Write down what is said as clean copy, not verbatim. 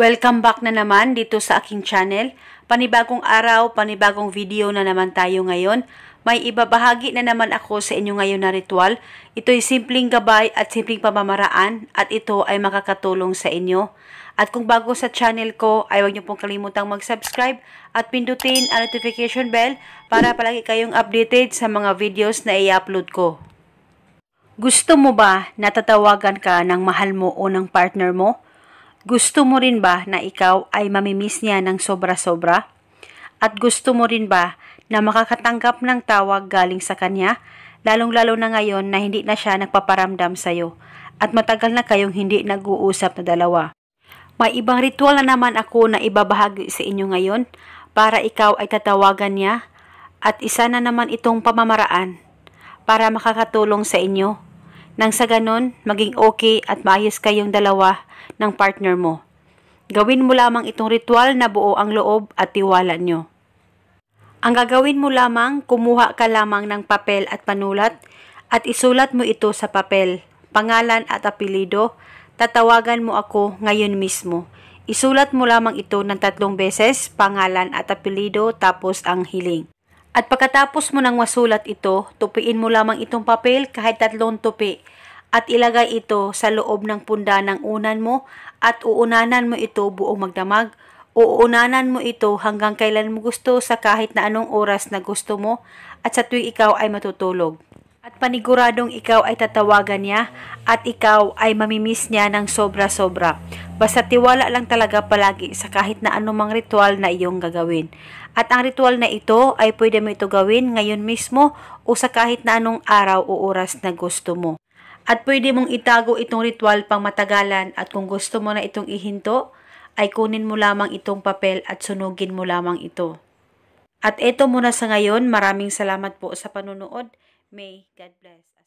Welcome back na naman dito sa aking channel. Panibagong araw, panibagong video na naman tayo ngayon. May ibabahagi na naman ako sa inyo ngayon na ritual. Ito'y simpleng gabay at simpleng pamamaraan at ito ay makakatulong sa inyo. At kung bago sa channel ko, ay huwag niyo pong kalimutang mag-subscribe at pindutin ang notification bell para palagi kayong updated sa mga videos na i-upload ko. Gusto mo ba na tatawagan ka ng mahal mo o ng partner mo? Gusto mo rin ba na ikaw ay mamimiss niya ng sobra-sobra? At gusto mo rin ba na makakatanggap ng tawag galing sa kanya? Lalong-lalo na ngayon na hindi na siya nagpaparamdam sa'yo at matagal na kayong hindi nag-uusap na dalawa. May ibang ritual na naman ako na ibabahagi sa inyo ngayon para ikaw ay tatawagan niya at isa na naman itong pamamaraan para makakatulong sa inyo. Nang sa ganon, maging okay at maayos kayong dalawa ng partner mo. Gawin mo lamang itong ritual na buo ang loob at tiwala nyo. Ang gagawin mo lamang, kumuha ka lamang ng papel at panulat at isulat mo ito sa papel, pangalan at apelido. Tatawagan mo ako ngayon mismo. Isulat mo lamang ito ng 3 beses, pangalan at apelido tapos ang hiling. At pagkatapos mo nang masulat ito, tupiin mo lamang itong papel kahit 3 tupi at ilagay ito sa loob ng punda ng unan mo at uunanan mo ito buong magdamag. Uunanan mo ito hanggang kailan mo gusto sa kahit na anong oras na gusto mo at sa tuwing ikaw ay matutulog. At paniguradong ikaw ay tatawagan niya at ikaw ay mamimiss niya ng sobra-sobra. Basta tiwala lang talaga palagi sa kahit na anumang ritual na iyong gagawin. At ang ritual na ito ay pwede mo ito gawin ngayon mismo o sa kahit na anong araw o oras na gusto mo. At pwede mong itago itong ritual pang matagalan at kung gusto mo na itong ihinto, ay kunin mo lamang itong papel at sunugin mo lamang ito. At ito muna sa ngayon, maraming salamat po sa panunood. May God bless.